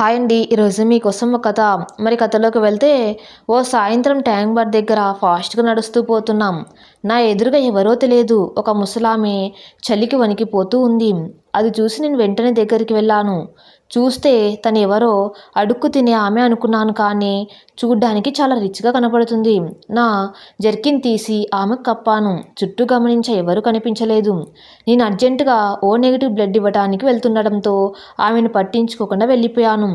Hi అండి. ఈరోజు మీకోసం ఒక కథ. కథలోకి వెళ్తే, ఓ సాయంత్రం ట్యాంక్ బండ్ దగ్గర ఫాస్ట్గా నడుస్తూ పోతున్నాం. నా ఎదురుగా ఎవరో తెలియదు ఒక ముసలామె చలికి వణికిపోతూ ఉంది. అది చూసి నేను వెంటనే దగ్గరికి వెళ్ళాను. చూస్తే తను ఎవరో అడుక్కు తినే ఆమె అనుకున్నాను, కానీ చూడ్డానికి చాలా రిచ్గా కనపడుతుంది. నా జర్కిన్ తీసి ఆమెకు కప్పాను. చుట్టూ గమనించే ఎవరు కనిపించలేదు. నేను అర్జెంటుగా ఓ నెగిటివ్ బ్లడ్ ఇవ్వడానికి వెళ్తుండడంతో ఆమెను పట్టించుకోకుండా వెళ్ళిపోయాను.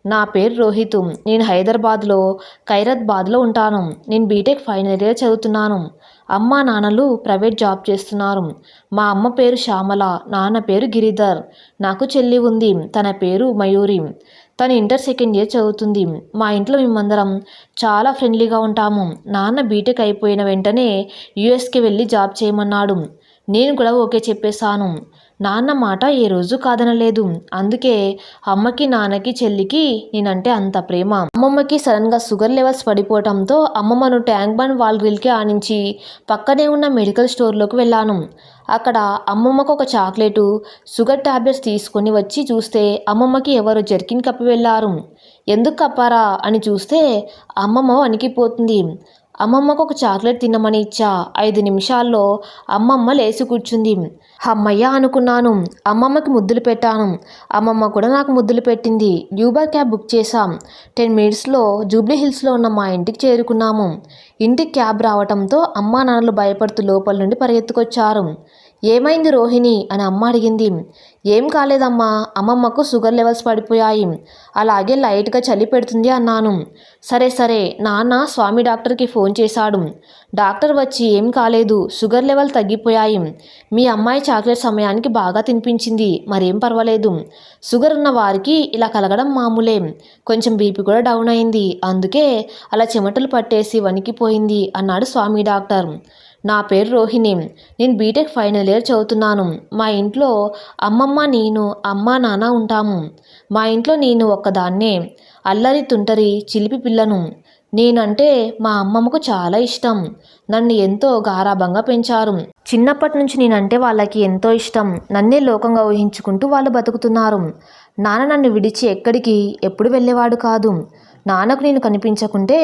నా పేరు రోహిత్. నేను హైదరాబాద్లో ఖైరతాబాద్లో ఉంటాను. నేను బీటెక్ ఫైనల్ ఇయర్ చదువుతున్నాను. అమ్మ నాన్నలు ప్రైవేట్ జాబ్ చేస్తున్నారు. మా అమ్మ పేరు శ్యామల, నాన్న పేరు గిరిధర్. నాకు చెల్లి ఉంది, తన పేరు మయూరి. తను ఇంటర్ సెకండ్ ఇయర్ చదువుతుంది. మా ఇంట్లో మేమందరం చాలా ఫ్రెండ్లీగా ఉంటాము. నాన్న బీటెక్ అయిపోయిన వెంటనే యూఎస్కి వెళ్ళి జాబ్ చేయమన్నాడు. నేను కూడా ఓకే చెప్పేశాను. నాన్న మాట ఏ రోజు కాదనలేదు. అందుకే అమ్మకి, నాన్నకి, చెల్లికి నేనంటే అంత ప్రేమ. అమ్మమ్మకి సడన్గా షుగర్ లెవెల్స్ పడిపోవడంతో అమ్మమ్మను ట్యాంక్ బండ్ వాల్ గ్రిల్కి ఆనించి పక్కనే ఉన్న మెడికల్ స్టోర్లోకి వెళ్ళాను. అక్కడ అమ్మమ్మకు ఒక చాక్లెటు, షుగర్ టాబ్లెట్స్ తీసుకొని వచ్చి చూస్తే అమ్మమ్మకి ఎవరు జర్కిన్ కప్పి వెళ్ళారు. ఎందుకు కప్పారా అని చూస్తే అమ్మమ్మ వణికిపోతుంది. అమ్మమ్మకు ఒక చాక్లెట్ తినమని ఇచ్చా. 5 నిమిషాల్లో అమ్మమ్మ లేచి కూర్చుంది. అమ్మయ్య అనుకున్నాను. అమ్మమ్మకి ముద్దులు పెట్టాను. అమ్మమ్మ కూడా నాకు ముద్దులు పెట్టింది. యూబర్ క్యాబ్ బుక్ చేశాం. 10 మినిట్స్లో జూబ్లీ హిల్స్లో ఉన్న మా ఇంటికి చేరుకున్నాము. ఇంటికి క్యాబ్ రావడంతో అమ్మా నాన్నలు భయపడుతూ లోపల నుండి పరిగెత్తుకొచ్చారు. ఏమైంది రోహిణి అని అమ్మ అడిగింది. ఏం కాలేదమ్మా, అమ్మమ్మకు షుగర్ లెవెల్స్ పడిపోయాయి, అలాగే లైట్గా చలి పెడుతుంది అన్నాను. సరే సరే, నాన్న స్వామి డాక్టర్కి ఫోన్ చేశాడు. డాక్టర్ వచ్చి ఏం కాలేదు, షుగర్ లెవెల్ తగ్గిపోయాయి, మీ అమ్మాయి చాక్లెట్ సమయానికి బాగా తినిపించింది, మరేం పర్వాలేదు. షుగర్ ఉన్న వారికి ఇలా కలగడం మామూలే. కొంచెం బీపీ కూడా డౌన్ అయింది, అందుకే అలా చెమటలు పట్టేసి వణికిపోయింది అన్నాడు స్వామి డాక్టర్. నా పేరు రోహిణి. నేను బీటెక్ ఫైనల్ ఇయర్ చదువుతున్నాను. మా ఇంట్లో అమ్మమ్మ, నేను, అమ్మ, నాన్న ఉంటాము. మా ఇంట్లో నేను ఒక్కదాన్నే అల్లరి తుంటరి చిలిపి పిల్లను. నేనంటే మా అమ్మమ్మకు చాలా ఇష్టం. నన్ను ఎంతో గారాబంగా పెంచారు. చిన్నప్పటి నుంచి నేనంటే వాళ్ళకి ఎంతో ఇష్టం. నన్నే లోకంగా ఊహించుకుంటూ వాళ్ళు బతుకుతున్నారు. నాన్న నన్ను విడిచి ఎక్కడికి ఎప్పుడు వెళ్ళేవాడు కాదు. నాన్నకు నేను కనిపించకుంటే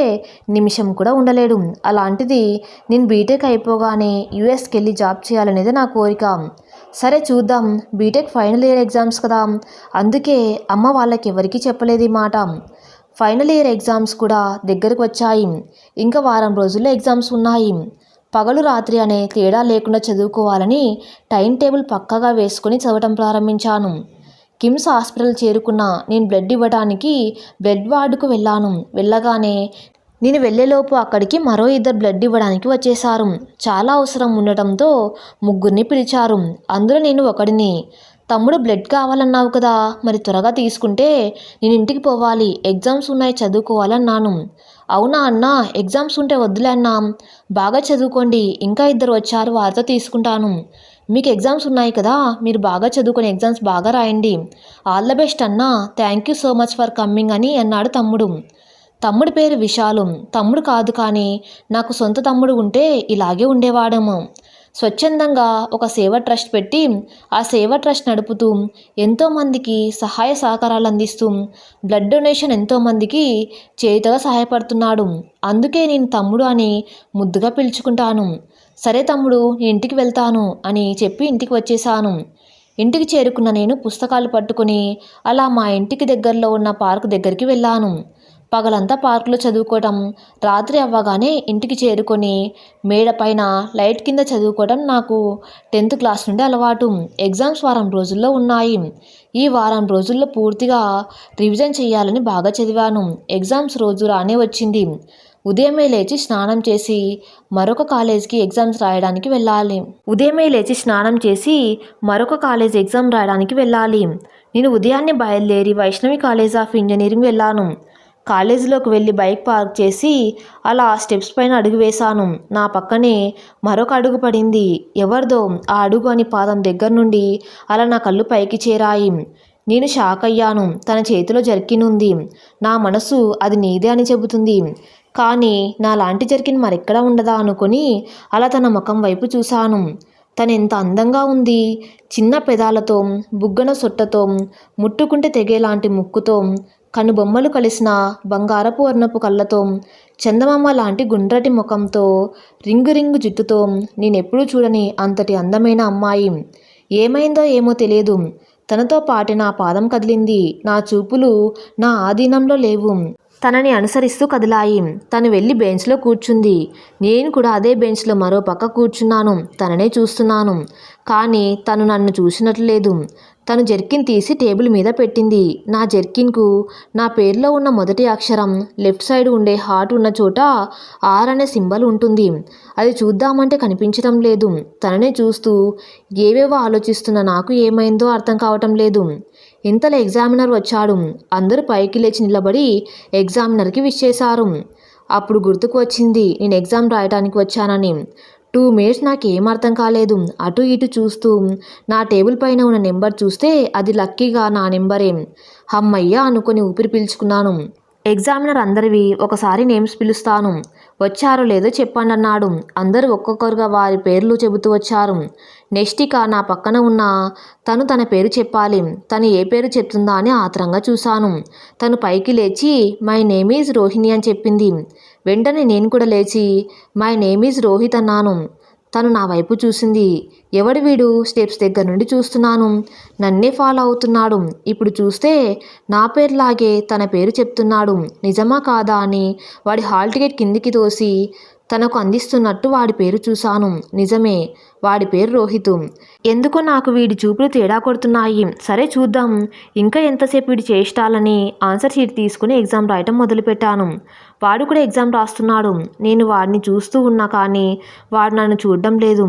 నిమిషం కూడా ఉండలేడు. అలాంటిది నేను బీటెక్ అయిపోగానే యూఎస్కి వెళ్ళి జాబ్ చేయాలనేది నా కోరిక. సరే చూద్దాం, బీటెక్ ఫైనల్ ఇయర్ ఎగ్జామ్స్ కదా, అందుకే అమ్మ వాళ్ళకి ఎవరికీ చెప్పలేదు ఈ మాట. ఫైనల్ ఇయర్ ఎగ్జామ్స్ కూడా దగ్గరకు వచ్చాయి. ఇంకా వారం రోజుల్లో ఎగ్జామ్స్ ఉన్నాయి. పగలు రాత్రి అనే తేడా లేకుండా చదువుకోవాలని టైం టేబుల్ పక్కాగా వేసుకొని చదవటం ప్రారంభించాను. కిమ్స్ హాస్పిటల్ చేరుకున్న నేను బ్లడ్ ఇవ్వడానికి బ్లడ్ వార్డుకు వెళ్ళాను. వెళ్ళగానే నేను వెళ్ళేలోపు అక్కడికి మరో 2 బ్లడ్ ఇవ్వడానికి వచ్చేశారు. చాలా అవసరం ఉండటంతో 3 పిలిచారు. అందులో నేను ఒకడిని. తమ్ముడు బ్లడ్ కావాలన్నావు కదా, మరి త్వరగా తీసుకుంటే నేను ఇంటికి పోవాలి, ఎగ్జామ్స్ ఉన్నాయి, చదువుకోవాలన్నాను. అవునా అన్నా, ఎగ్జామ్స్ ఉంటే వద్దులే అన్నా, బాగా చదువుకోండి, ఇంకా 2 వచ్చారు, వారితో తీసుకుంటాను. మీకు ఎగ్జామ్స్ ఉన్నాయి కదా, మీరు బాగా చదువుకొని ఎగ్జామ్స్ బాగా రాయండి, ఆల్ ద బెస్ట్ అన్నా, thank you so much for coming అని అన్నాడు తమ్ముడు. తమ్ముడి పేరు విశాలు. తమ్ముడు కాదు, కానీ నాకు సొంత తమ్ముడు ఉంటే ఇలాగే ఉండేవాడేమో. స్వచ్ఛందంగా ఒక సేవ ట్రస్ట్ పెట్టి ఆ సేవ ట్రస్ట్ నడుపుతూ ఎంతోమందికి సహాయ సహకారాలు అందిస్తూ బ్లడ్ డొనేషన్ ఎంతోమందికి చేయుతగా సహాయపడుతున్నాడు. అందుకే నేను తమ్ముడు అని ముద్దుగా పిలుచుకుంటాను. సరే తమ్ముడు, నేను ఇంటికి వెళ్తాను అని చెప్పి ఇంటికి వచ్చేసాను. ఇంటికి చేరుకున్న నేను పుస్తకాలు పట్టుకుని అలా మా ఇంటికి దగ్గరలో ఉన్న పార్కు దగ్గరికి వెళ్ళాను. పగలంతా పార్కులో చదువుకోవటం, రాత్రి అవ్వగానే ఇంటికి చేరుకొని మేడ పైన లైట్ కింద చదువుకోవడం నాకు 10th క్లాస్ నుండి అలవాటు. ఎగ్జామ్స్ వారం రోజుల్లో ఉన్నాయి. ఈ వారం రోజుల్లో పూర్తిగా రివిజన్ చేయాలని బాగా చదివాను. ఎగ్జామ్స్ రోజు రానే వచ్చింది. ఉదయమే లేచి స్నానం చేసి మరొక కాలేజ్ ఎగ్జామ్ రాయడానికి వెళ్ళాలి. నేను ఉదయాన్నే బయలుదేరి వైష్ణవి కాలేజ్ ఆఫ్ ఇంజనీరింగ్ వెళ్ళాను. కాలేజీలోకి వెళ్ళి బైక్ పార్క్ చేసి అలా స్టెప్స్ పైన అడుగు వేశాను. నా పక్కనే మరొక అడుగు పడింది. ఎవరిదో ఆ అడుగు అని పాదం దగ్గర నుండి అలా నా కళ్ళు పైకి చేరాయి. నేను షాక్ అయ్యాను. తన చేతిలో జర్కిన్ ఉంది. నా మనసు అది నీదే అని చెబుతుంది, కానీ నా లాంటి జర్కిన్ మరెక్కడా ఉండదా అనుకుని అలా తన ముఖం వైపు చూశాను. తను ఎంత అందంగా ఉంది. చిన్న పెదాలతో, బుగ్గన సొట్టతో, ముట్టుకుంటే తెగేలాంటి ముక్కుతో, కనుబొమ్మలు కలిసిన బంగారపు వర్ణపు కళ్ళతో, చందమామ లాంటి గుండ్రటి ముఖంతో, రింగు రింగు జుట్టుతో, నేనెప్పుడూ చూడని అంతటి అందమైన అమ్మాయి. ఏమైందో ఏమో తెలియదు, తనతో పాటే నా పాదం కదిలింది. నా చూపులు నా ఆధీనంలో లేవు, తనని అనుసరిస్తూ కదిలాయి. తను వెళ్ళి బెంచ్లో కూర్చుంది. నేను కూడా అదే బెంచ్లో మరో పక్క కూర్చున్నాను. తననే చూస్తున్నాను, కానీ తను నన్ను చూసినట్లు లేదు. తను జెర్కిన్ తీసి టేబుల్ మీద పెట్టింది. నా జెర్కిన్కు నా పేరులో ఉన్న మొదటి అక్షరం లెఫ్ట్ సైడ్ ఉండే హార్ట్ ఉన్న చోట ఆర్ అనే సింబల్ ఉంటుంది. అది చూద్దామంటే కనిపించడం లేదు. తననే చూస్తూ ఏవేవో ఆలోచిస్తున్న నాకు ఏమైందో అర్థం కావటం లేదు. ఇంతలో ఎగ్జామినర్ వచ్చాడు. అందరూ పైకి లేచి నిలబడి ఎగ్జామినర్కి విష్ చేశారు. అప్పుడు గుర్తుకు వచ్చింది నేను ఎగ్జామ్ రాయడానికి వచ్చానని. 2 మినిట్స్ నాకేం అర్థం కాలేదు. అటు ఇటు చూస్తూ నా టేబుల్ పైన ఉన్న నెంబర్ చూస్తే అది లక్కీగా నా నెంబరే. హమ్మయ్య అనుకొని ఊపిరి పీల్చుకున్నాను. ఎగ్జామినర్ అందరివి ఒకసారి నేమ్స్ పిలుస్తాను, వచ్చారో లేదో చెప్పండి అన్నాడు. అందరూ ఒక్కొక్కరుగా వారి పేర్లు చెబుతూ వచ్చారు. నెక్స్ట్ ఇక నా పక్కన ఉన్న తను తన పేరు చెప్పాలి. తను ఏ పేరు చెప్తుందా అని ఆత్రంగా చూశాను. తను పైకి లేచి మై నేమ్ ఈజ్ రోహిణి అని చెప్పింది. వెంటనే నేను కూడా లేచి మై నేమ్ ఈజ్ రోహిత్ అన్నాను. తను నా వైపు చూసింది. ఎవడు వీడు? స్టెప్స్ దగ్గర నుండి చూస్తున్నాను, నన్నే ఫాలో అవుతున్నాడు. ఇప్పుడు చూస్తే నా పేరులాగే తన పేరు చెప్తున్నాడు. నిజమా కాదా అని వాడి హాల్ టికెట్ కిందికి తోసి తనకు అందిస్తున్నట్టు వాడి పేరు చూశాను. నిజమే, వాడి పేరు రోహిత్. ఎందుకో నాకు వీడి చూపులు తేడా కొడుతున్నాయి. సరే చూద్దాం ఇంకా ఎంతసేపు వీడి చేష్టాలని ఆన్సర్ షీట్ తీసుకుని ఎగ్జామ్ రాయటం మొదలుపెట్టాను. వాడు కూడా ఎగ్జామ్ రాస్తున్నాడు. నేను వాడిని చూస్తూ ఉన్నా కానీ వాడు నన్ను చూడడం లేదు.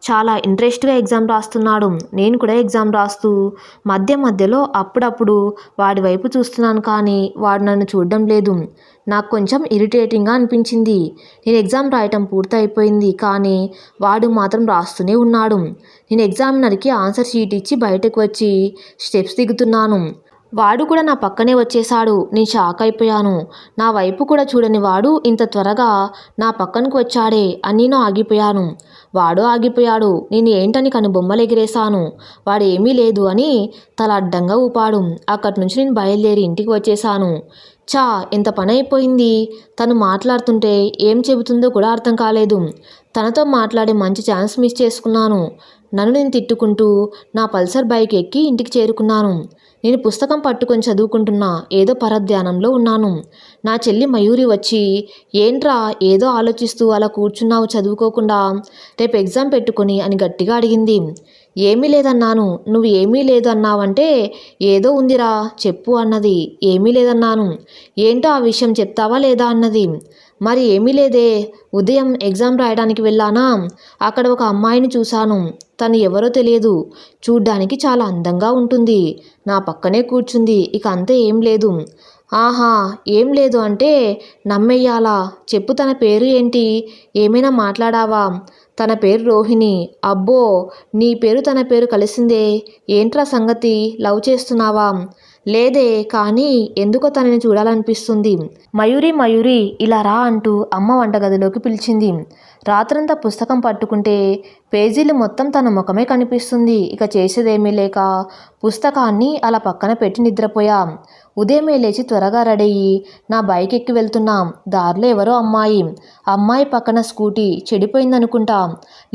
చాలా ఇంట్రెస్ట్గా ఎగ్జామ్ రాస్తున్నాడు. నేను కూడా ఎగ్జామ్ రాస్తూ మధ్యలో అప్పుడప్పుడు వాడి వైపు చూస్తున్నాను కానీ వాడు నన్ను చూడడం లేదు. నాకు కొంచెం ఇరిటేటింగ్గా అనిపించింది. నేను ఎగ్జామ్ రాయటం పూర్తి అయిపోయింది కానీ వాడు మాత్రం రాస్తూనే ఉన్నాడు. నేను ఎగ్జామినర్కి ఆన్సర్ షీట్ ఇచ్చి బయటకు వచ్చి స్టెప్స్ దిగుతున్నాను. వాడు కూడా నా పక్కనే వచ్చేశాడు. నేను షాక్ అయిపోయాను. నా వైపు కూడా చూడని వాడు ఇంత త్వరగా నా పక్కనకు వచ్చాడే అని నేను ఆగిపోయాను. వాడు ఆగిపోయాడు. నేను ఏంటని కనుబొమ్మలు ఎగిరేశాను. వాడు ఏమీ లేదు అని తల అడ్డంగా ఊపాడు. అక్కడి నుంచి నేను బయలుదేరి ఇంటికి వచ్చేశాను. చా, ఎంత పని అయిపోయింది. తను మాట్లాడుతుంటే ఏం చెబుతుందో కూడా అర్థం కాలేదు. తనతో మాట్లాడే మంచి ఛాన్స్ మిస్ చేసుకున్నాను. నన్ను నేను తిట్టుకుంటూ నా పల్సర్ బైక్ ఎక్కి ఇంటికి చేరుకున్నాను. నేను పుస్తకం పట్టుకొని చదువుకుంటున్నా, ఏదో పరధ్యానంలో ఉన్నాను. నా చెల్లి మయూరి వచ్చి ఏంట్రా ఏదో ఆలోచిస్తూ అలా కూర్చున్నావు చదువుకోకుండా, రేపు ఎగ్జామ్ పెట్టుకొని అని గట్టిగా అడిగింది. ఏమీ లేదన్నాను. నువ్వు ఏమీ లేదు అన్నావంటే ఏదో ఉందిరా చెప్పు అన్నది. ఏమీ లేదన్నాను. ఏంటో ఆ విషయం చెప్తావా లేదా అన్నది. మరి ఏమీ లేదే, ఉదయం ఎగ్జామ్ రాయడానికి వెళ్ళానా, అక్కడ ఒక అమ్మాయిని చూశాను. తను ఎవరో తెలియదు, చూడ్డానికి చాలా అందంగా ఉంటుంది. నా పక్కనే కూర్చుంది. ఇక అంతే, ఏం లేదు. ఆహా, ఏం లేదు అంటే నమ్మేయాలా? చెప్పు, తన పేరు ఏంటి? ఏమైనా మాట్లాడావా? తన పేరు రోహిణి. అబ్బో, నీ పేరు తన పేరు కలిసిందే. ఏంట్రా సంగతి? లవ్ చేస్తున్నావా? లేదే, కానీ ఎందుకో తనని చూడాలనిపిస్తుంది. మయూరి ఇలా రా అంటూ అమ్మ వంటగదిలోకి పిలిచింది. రాత్రంతా పుస్తకం పట్టుకుంటే పేజీలు మొత్తం తన ముఖమే కనిపిస్తుంది. ఇక చేసేదేమీ లేక పుస్తకాన్ని అలా పక్కన పెట్టి నిద్రపోయా. ఉదయమే లేచి త్వరగా రెడీ అయ్యి నా బైక్ ఎక్కి వెళ్తున్నాం. దారిలో ఎవరో అమ్మాయి పక్కన స్కూటీ చెడిపోయిందనుకుంటా.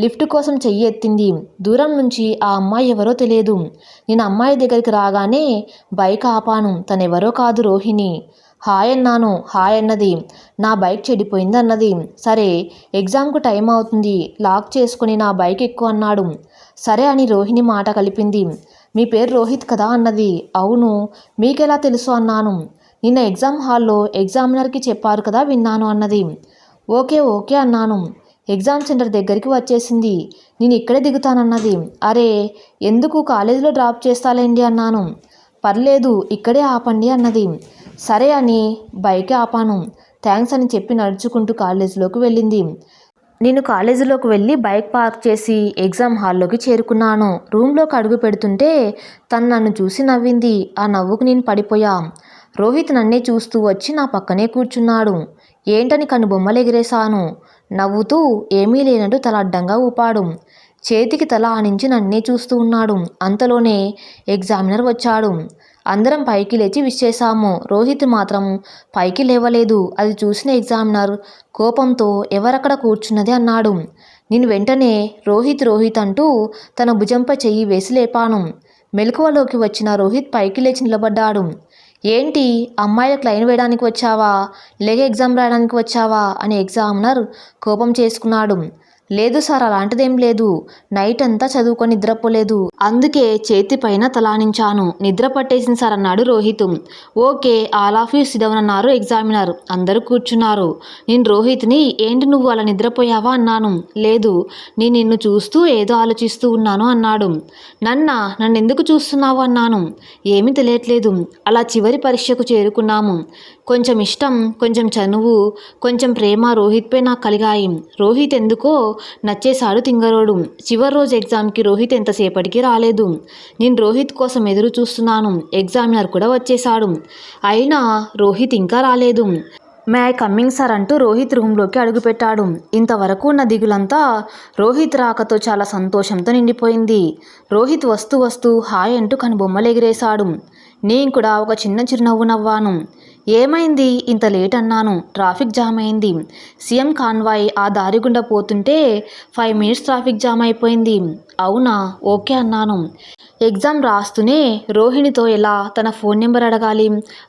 లిఫ్ట్ కోసం చెయ్యి ఎత్తింది. దూరం నుంచి ఆ అమ్మాయి ఎవరో తెలియదు. నేను అమ్మాయి దగ్గరికి రాగానే బైక్ ఆపాను. తనెవరో కాదు, రోహిణి. హాయ్ అన్నాను. హాయ్ అన్నది. నా బైక్ చెడిపోయింది అన్నది. సరే, ఎగ్జామ్కు టైం అవుతుంది, లాక్ చేసుకుని నా బైక్ ఎక్కువ అన్నాడు. సరే అని రోహిణి మాట కలిపింది. మీ పేరు రోహిత్ కదా అన్నది. అవును, మీకెలా తెలుసు అన్నాను. నిన్న ఎగ్జామ్ హాల్లో ఎగ్జామినర్కి చెప్పారు కదా, విన్నాను అన్నది. ఓకే అన్నాను. ఎగ్జామ్ సెంటర్ దగ్గరికి వచ్చేసింది. నేను ఇక్కడే దిగుతానన్నది. అరే, ఎందుకు, కాలేజీలో డ్రాప్ చేస్తాలేండి అన్నాను. పర్లేదు, ఇక్కడే ఆపండి అన్నది. సరే అని బైక్ ఆపాను. థ్యాంక్స్ అని చెప్పి నడుచుకుంటూ కాలేజీలోకి వెళ్ళింది. నేను కాలేజీలోకి వెళ్ళి బైక్ పార్క్ చేసి ఎగ్జామ్ హాల్లోకి చేరుకున్నాను. రూమ్లోకి అడుగు పెడుతుంటే తను నన్ను చూసి నవ్వింది. ఆ నవ్వుకు నేను పడిపోయా. రోహిత్ నన్నే చూస్తూ వచ్చి నా పక్కనే కూర్చున్నాడు. ఏంటని కనుబొమ్మలు ఎగిరేశాను. నవ్వుతూ ఏమీ లేనట్టు తల అడ్డంగా ఊపాడు. చేతికి తల ఆనించి నన్నే చూస్తూ ఉన్నాడు. అంతలోనే ఎగ్జామినర్ వచ్చాడు. అందరం పైకి లేచి విష్ చేశాము. రోహిత్ మాత్రం పైకి లేవలేదు. అది చూసిన ఎగ్జామినర్ కోపంతో ఎవరక్కడ కూర్చున్నది అన్నాడు. నేను వెంటనే రోహిత్ రోహిత్ అంటూ తన భుజంపై చెయ్యి వేసి లేపాను. మెలకువలోకి వచ్చిన రోహిత్ పైకి లేచి నిలబడ్డాడు. ఏంటి, అమ్మాయిలకు లైన్ వేయడానికి వచ్చావా, లేక ఎగ్జామ్ రాయడానికి వచ్చావా అని ఎగ్జామినర్ కోపం చేసుకున్నాడు. లేదు సార్, అలాంటిదేం లేదు. నైట్ అంతా చదువుకొని నిద్రపోలేదు, అందుకే చేతి పైన తలానించాను. నిద్ర పట్టేసింది సార్ అన్నాడు Rohit. Okay, all of you SIT down అన్నారు ఎగ్జామినర్. అందరూ కూర్చున్నారు. నేను రోహిత్ని ఏంటి నువ్వు అలా నిద్రపోయావా అన్నాను. లేదు, నేను నిన్ను చూస్తూ ఏదో ఆలోచిస్తూ ఉన్నాను అన్నాడు. నన్ను ఎందుకు చూస్తున్నావు అన్నాను. ఏమీ తెలియట్లేదు, అలా చివరి పరీక్షకు చేరుకున్నాము. కొంచెం ఇష్టం, కొంచెం చనువు, కొంచెం ప్రేమ రోహిత్పై నాకు కలిగాయి. రోహిత్ ఎందుకో నచ్చేశాడు తింగరోడు. చివరి రోజు ఎగ్జామ్కి రోహిత్ ఎంతసేపటికి రాలేదు. నేను రోహిత్ కోసం ఎదురు చూస్తున్నాను. ఎగ్జామినర్ కూడా వచ్చేశాడు, అయినా రోహిత్ ఇంకా రాలేదు. మే ఐ కమ్మింగ్ సార్ అంటూ రోహిత్ రూమ్లోకి అడుగుపెట్టాడు. ఇంతవరకు ఉన్న దిగులంతా రోహిత్ రాకతో చాలా సంతోషంతో నిండిపోయింది. రోహిత్ వస్తూ వస్తూ హాయ్ అంటూ కనుబొమ్మలు ఎగిరేశాడు. నేను కూడా ఒక చిన్న చిరునవ్వు నవ్వాను. ఏమైంది ఇంత లేట్ అన్నాను. ట్రాఫిక్ జామ్ అయింది. సీఎం కాన్వాయ్ ఆ దారి గుండా పోతుంటే 5 minutes ట్రాఫిక్ జామ్ అయిపోయింది. అవునా, ఓకే అన్నాను. ఎగ్జామ్ రాస్తూనే రోహిణితో ఎలా తన ఫోన్ నెంబర్ అడగాలి,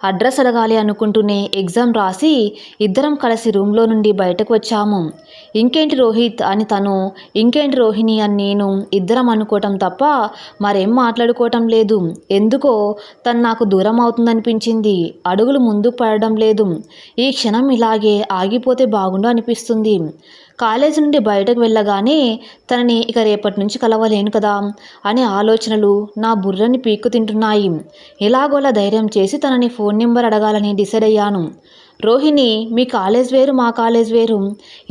అడ్రస్ అడగాలి అనుకుంటూనే ఎగ్జామ్ రాసి ఇద్దరం కలిసి రూమ్లో నుండి బయటకు వచ్చాము. ఇంకేంటి రోహిత్ అని తను, ఇంకేంటి రోహిణి అని నేను ఇద్దరం అనుకోవటం తప్ప మరేం మాట్లాడుకోవటం లేదు. ఎందుకో తను నాకు దూరం అవుతుందనిపించింది. అడుగులు ముందుకు పడడం లేదు. ఈ క్షణం ఇలాగే ఆగిపోతే బాగుండు అనిపిస్తుంది. కాలేజీ నుండి బయటకు వెళ్ళగానే తనని ఇక రేపటి నుంచి కలవలేను కదా అనే ఆలోచనలు నా బుర్రని పీక్కు తింటున్నాయి. ఎలాగోలా ధైర్యం చేసి తనని ఫోన్ నెంబర్ అడగాలని డిసైడ్ అయ్యాను. రోహిణి, మీ కాలేజ్ వేరు, మా కాలేజ్ వేరు.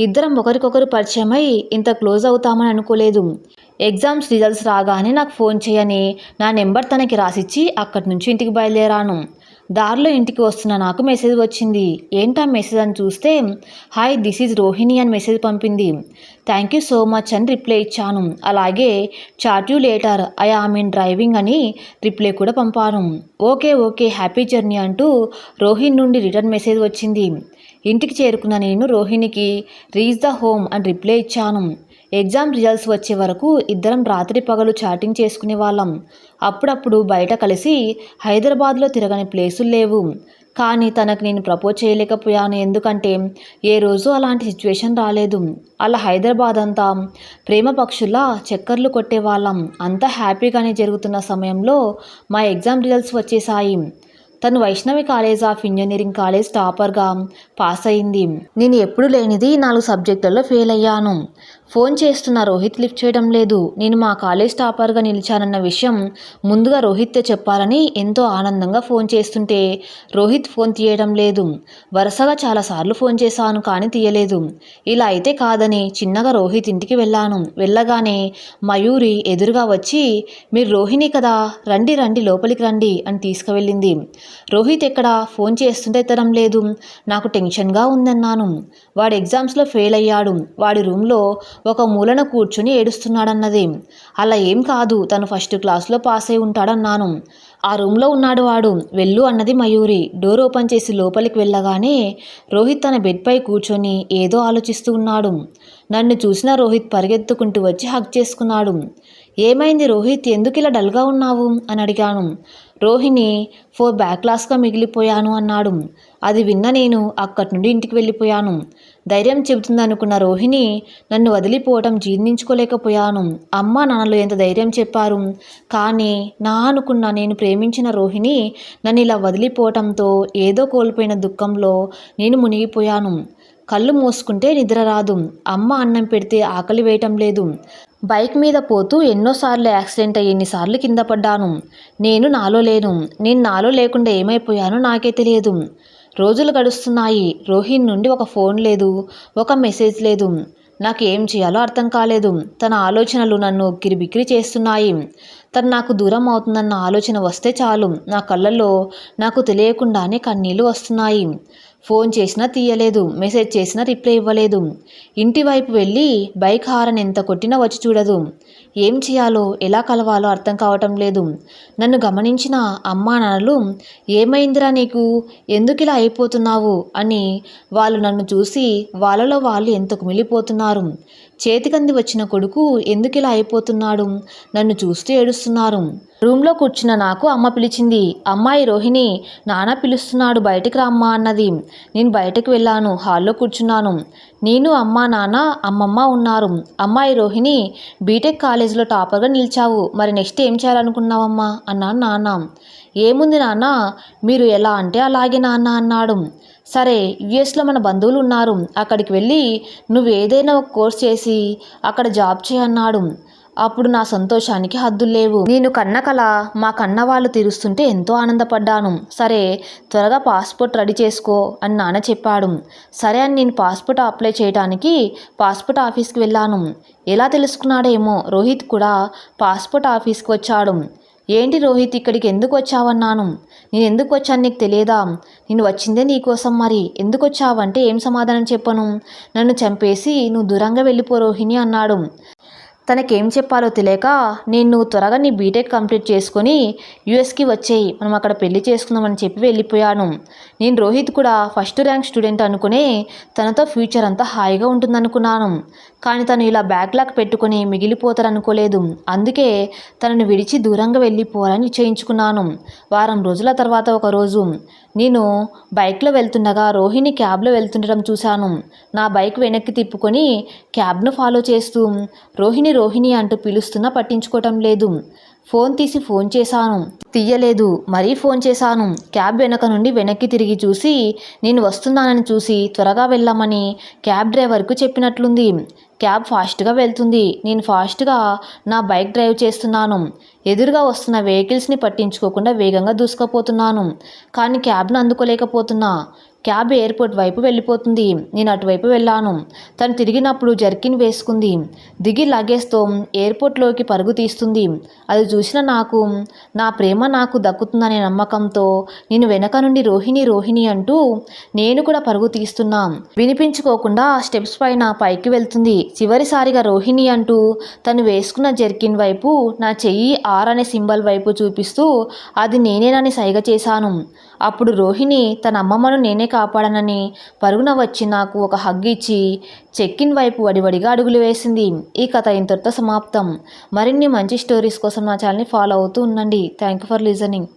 ఇద్దరం ఒకరికొకరు పరిచయమై ఇంత క్లోజ్ అవుతామని అనుకోలేదు. ఎగ్జామ్స్ రిజల్ట్స్ రాగానే నాకు ఫోన్ చేయని నా నెంబర్ తనకి రాసిచ్చి అక్కడి నుంచి ఇంటికి బయలుదేరాను. దారిలో ఇంటికి వస్తున్న నాకు మెసేజ్ వచ్చింది. ఏంటా మెసేజ్ అని చూస్తే హాయ్ దిస్ ఈజ్ రోహిణి అని మెసేజ్ పంపింది. థ్యాంక్ యూ సో మచ్ అని రిప్లై ఇచ్చాను. అలాగే chat you later, I am in driving అని రిప్లై కూడా పంపాను. ఓకే ఓకే హ్యాపీ జర్నీ అంటూ రోహిణి నుండి రిటర్న్ మెసేజ్ వచ్చింది. ఇంటికి చేరుకున్న నేను రోహిణికి రీచ్ ద హోమ్ అని రిప్లై ఇచ్చాను. ఎగ్జామ్ రిజల్ట్స్ వచ్చే వరకు ఇద్దరం రాత్రి పగలు చాటింగ్ చేసుకునే వాళ్ళం. అప్పుడప్పుడు బయట కలిసి హైదరాబాద్లో తిరగని ప్లేసులు లేవు. కానీ తనకు నేను ప్రపోజ్ చేయలేకపోయాను. ఎందుకంటే ఏ రోజు అలాంటి సిచ్యువేషన్ రాలేదు. అలా హైదరాబాద్ అంతా ప్రేమ పక్షుల్లా చక్కర్లు కొట్టేవాళ్ళం. అంతా హ్యాపీగానే జరుగుతున్న సమయంలో మా ఎగ్జామ్ రిజల్ట్స్ వచ్చేసాయి. తను Vaishnavi college of engineering college టాపర్గా పాస్ అయింది. నేను ఎప్పుడు లేనిది 4 సబ్జెక్టులలో ఫెయిల్ అయ్యాను. ఫోన్ చేస్తున్న రోహిత్ లిఫ్ట్ చేయడం లేదు. నేను మా కాలేజ్ టాపర్గా నిలిచానన్న విషయం ముందుగా రోహిత్తే చెప్పాలని ఎంతో ఆనందంగా ఫోన్ చేస్తుంటే రోహిత్ ఫోన్ తీయడం లేదు. వరుసగా చాలాసార్లు ఫోన్ చేశాను కానీ తీయలేదు. ఇలా అయితే కాదని చిన్నగా రోహిత్ ఇంటికి వెళ్ళాను. వెళ్ళగానే మయూరి ఎదురుగా వచ్చి మీరు రోహిణి కదా, రండి రండి లోపలికి రండి అని తీసుకువెళ్ళింది. రోహిత్ ఎక్కడ, ఫోన్ చేస్తుంటే ఎత్తడం లేదు. నాకు టెన్షన్గా ఉందన్నాను. వాడు ఎగ్జామ్స్లో ఫెయిల్ అయ్యాడు. వాడి రూమ్లో ఒక మూలన కూర్చుని ఏడుస్తున్నాడన్నది. అలా ఏం కాదు, తను ఫస్ట్ క్లాస్లో పాస్ అయి ఉంటాడన్నాను. ఆ రూమ్లో ఉన్నాడు వాడు, వెళ్ళు అన్నది మయూరి. డోర్ ఓపెన్ చేసి లోపలికి వెళ్ళగానే రోహిత్ తన బెడ్పై కూర్చొని ఏదో ఆలోచిస్తూ ఉన్నాడు. నన్ను చూసిన రోహిత్ పరిగెత్తుకుంటూ వచ్చి హగ్ చేసుకున్నాడు. ఏమైంది రోహిత్, ఎందుకు ఇలా డల్గా ఉన్నావు అని అడిగాను. రోహిణి 4 బ్యాక్లాస్గా మిగిలిపోయాను అన్నాడు. అది విన్న నేను అక్కడి నుండి ఇంటికి వెళ్ళిపోయాను. ధైర్యం చెబుతుందనుకున్న రోహిణి నన్ను వదిలిపోవటం జీర్ణించుకోలేకపోయాను. అమ్మా నాన్నలు ఎంత ధైర్యం చెప్పారు, కానీ నా అనుకున్న నేను ప్రేమించిన రోహిణి నన్ను ఇలా వదిలిపోవటంతో ఏదో కోల్పోయిన దుఃఖంలో నేను మునిగిపోయాను. కళ్ళు మూసుకుంటే నిద్ర రాదు. అమ్మ అన్నం పెడితే ఆకలి వేయటం లేదు. బైక్ మీద పోతూ ఎన్నోసార్లు యాక్సిడెంట్ అయ్యి ఎన్నిసార్లు కింద పడ్డాను. నేను నాలో లేను. నేను నాలో లేకుండా ఏమైపోయానో నాకే తెలియదు. రోజులు గడుస్తున్నాయి. రోహిణి నుండి ఒక ఫోన్ లేదు, ఒక మెసేజ్ లేదు. నాకు ఏం చేయాలో అర్థం కాలేదు. తన ఆలోచనలు నన్ను ఉక్కిరిబిక్కిరి చేస్తున్నాయి. తను నాకు దూరం అవుతుందన్న ఆలోచన వస్తే చాలు నా కళ్ళల్లో నాకు తెలియకుండానే కన్నీళ్లు వస్తున్నాయి. ఫోన్ చేసినా తీయలేదు, మెసేజ్ చేసినా రిప్లై ఇవ్వలేదు. ఇంటి వైపు వెళ్ళి బైక్ హారన్ ఎంత కొట్టినా వచ్చి చూడదు. ఏం చేయాలో ఎలా కలవాలో అర్థం కావటం లేదు. నన్ను గమనించిన అమ్మా నాన్నలు ఏమైందిరా నీకు, ఎందుకు ఇలా అయిపోతున్నావు అని వాళ్ళు నన్ను చూసి వాళ్ళలో వాళ్ళు ఎంత కుమిలిపోతున్నారు. చేతికంది వచ్చిన కొడుకు ఎందుకు ఇలా అయిపోతున్నాడు, నన్ను చూస్తూ ఏడుస్తున్నారు. రూమ్లో కూర్చున్న నాకు అమ్మ పిలిచింది. అమ్మాయి రోహిణి, నాన్న పిలుస్తున్నాడు బయటికి రమ్మా అన్నది. నేను బయటకు వెళ్ళాను. హాల్లో కూర్చున్నాను. నేను, అమ్మ, నాన్న, అమ్మమ్మ ఉన్నారు. అమ్మాయి రోహిణి, బీటెక్ కాలేజీలో టాపర్గా నిలిచావు, మరి నెక్స్ట్ ఏం చేయాలనుకున్నావమ్మా అన్నాను. నాన్న, ఏముంది నాన్న, మీరు ఎలా అంటే అలాగే నాన్న అన్నాడు. సరే, యుఎస్లో మన బంధువులు ఉన్నారు, అక్కడికి వెళ్ళి నువ్వు ఏదైనా ఒక కోర్స్ చేసి అక్కడ జాబ్ చేయన్నాడు. అప్పుడు నా సంతోషానికి హద్దులు లేవు. నేను కన్న కల మా కన్న వాళ్ళు తీరుస్తుంటే ఎంతో ఆనందపడ్డాను. సరే, త్వరగా పాస్పోర్ట్ రెడీ చేసుకో అని నాన్న చెప్పాడు. సరే అని నేను పాస్పోర్ట్ అప్లై చేయడానికి పాస్పోర్ట్ ఆఫీస్కి వెళ్ళాను. ఎలా తెలుసుకున్నాడేమో రోహిత్ కూడా పాస్పోర్ట్ ఆఫీస్కి వచ్చాడు. ఏంటి రోహిత్, ఇక్కడికి ఎందుకు వచ్చావన్నాను. నేను ఎందుకు వచ్చాను నీకు తెలియదా, నేను వచ్చిందే నీకోసం, మరి ఎందుకు వచ్చావంటే ఏం సమాధానం చెప్పను. నన్ను చంపేసి నువ్వు దూరంగా వెళ్ళిపో రోహిణి అన్నాడు. తనకేం చెప్పాలో తెలియక నేను త్వరగా నీ బీటెక్ కంప్లీట్ చేసుకొని యూఎస్కి వచ్చేయి, మనం అక్కడ పెళ్లి చేసుకుందామని చెప్పి వెళ్ళిపోయాను. నేను రోహిత్ కూడా ఫస్ట్ ర్యాంక్ స్టూడెంట్ అనుకునే తనతో ఫ్యూచర్ అంతా హాయిగా ఉంటుందనుకున్నాను. కానీ తను ఇలా బ్యాక్లాగ్ పెట్టుకొని మిగిలిపోతారనుకోలేదు. అందుకే తనను విడిచి దూరంగా వెళ్ళిపోవాలని నిశ్చయించుకున్నాను. వారం రోజుల తర్వాత ఒకరోజు నేను బైక్లో వెళ్తుండగా రోహిణి క్యాబ్లో వెళ్తుండడం చూశాను. నా బైక్ వెనక్కి తిప్పుకొని క్యాబ్ను ఫాలో చేస్తూ రోహిణి రోహిణి అంటూ పిలుస్తున్నా పట్టించుకోవటం లేదు. ఫోన్ తీసి ఫోన్ చేశాను, తీయలేదు. మరీ ఫోన్ చేశాను. క్యాబ్ వెనక నుండి వెనక్కి తిరిగి చూసి నేను వస్తున్నానని చూసి త్వరగా వెళ్ళామని క్యాబ్ డ్రైవర్కు చెప్పినట్లుంది. క్యాబ్ ఫాస్ట్గా వెళ్తుంది. నేను ఫాస్ట్గా నా బైక్ డ్రైవ్ చేస్తున్నాను. ఎదురుగా వస్తున్న వెహికల్స్ని పట్టించుకోకుండా వేగంగా దూసుకుపోతున్నాను. కానీ క్యాబ్ను అందుకోలేకపోతున్నా. క్యాబ్ ఎయిర్పోర్ట్ వైపు వెళ్ళిపోతుంది. నేను అటువైపు వెళ్ళాను. తను తిరిగినప్పుడు జర్కిన్ వేసుకుంది. దిగి లగేజ్తో ఎయిర్పోర్ట్లోకి పరుగు తీస్తుంది. అది చూసిన నాకు నా ప్రేమ నాకు దక్కుతుందనే నమ్మకంతో నేను వెనక నుండి రోహిణి రోహిణి అంటూ నేను కూడా పరుగు తీస్తున్నా. వినిపించుకోకుండా స్టెప్స్ పైన పైకి వెళ్తుంది. చివరిసారిగా రోహిణి అంటూ తను వేసుకున్న జర్కిన్ వైపు నా చెయ్యి ఆర్ అనే సింబల్ వైపు చూపిస్తూ అది నేనేనని సైగ చేశాను. అప్పుడు రోహిణి తన అమ్మమ్మను నేనే కాపాడనని పరుగున వచ్చి నాకు ఒక హగ్ ఇచ్చి చెక్కిన్ వైపు వడివడిగా అడుగులు వేసింది. ఈ కథ ఇంతటితో సమాప్తం. మరిన్ని మంచి స్టోరీస్ కోసం నా ఛానల్ని ఫాలో అవుతూ ఉండండి. Thank you for listening.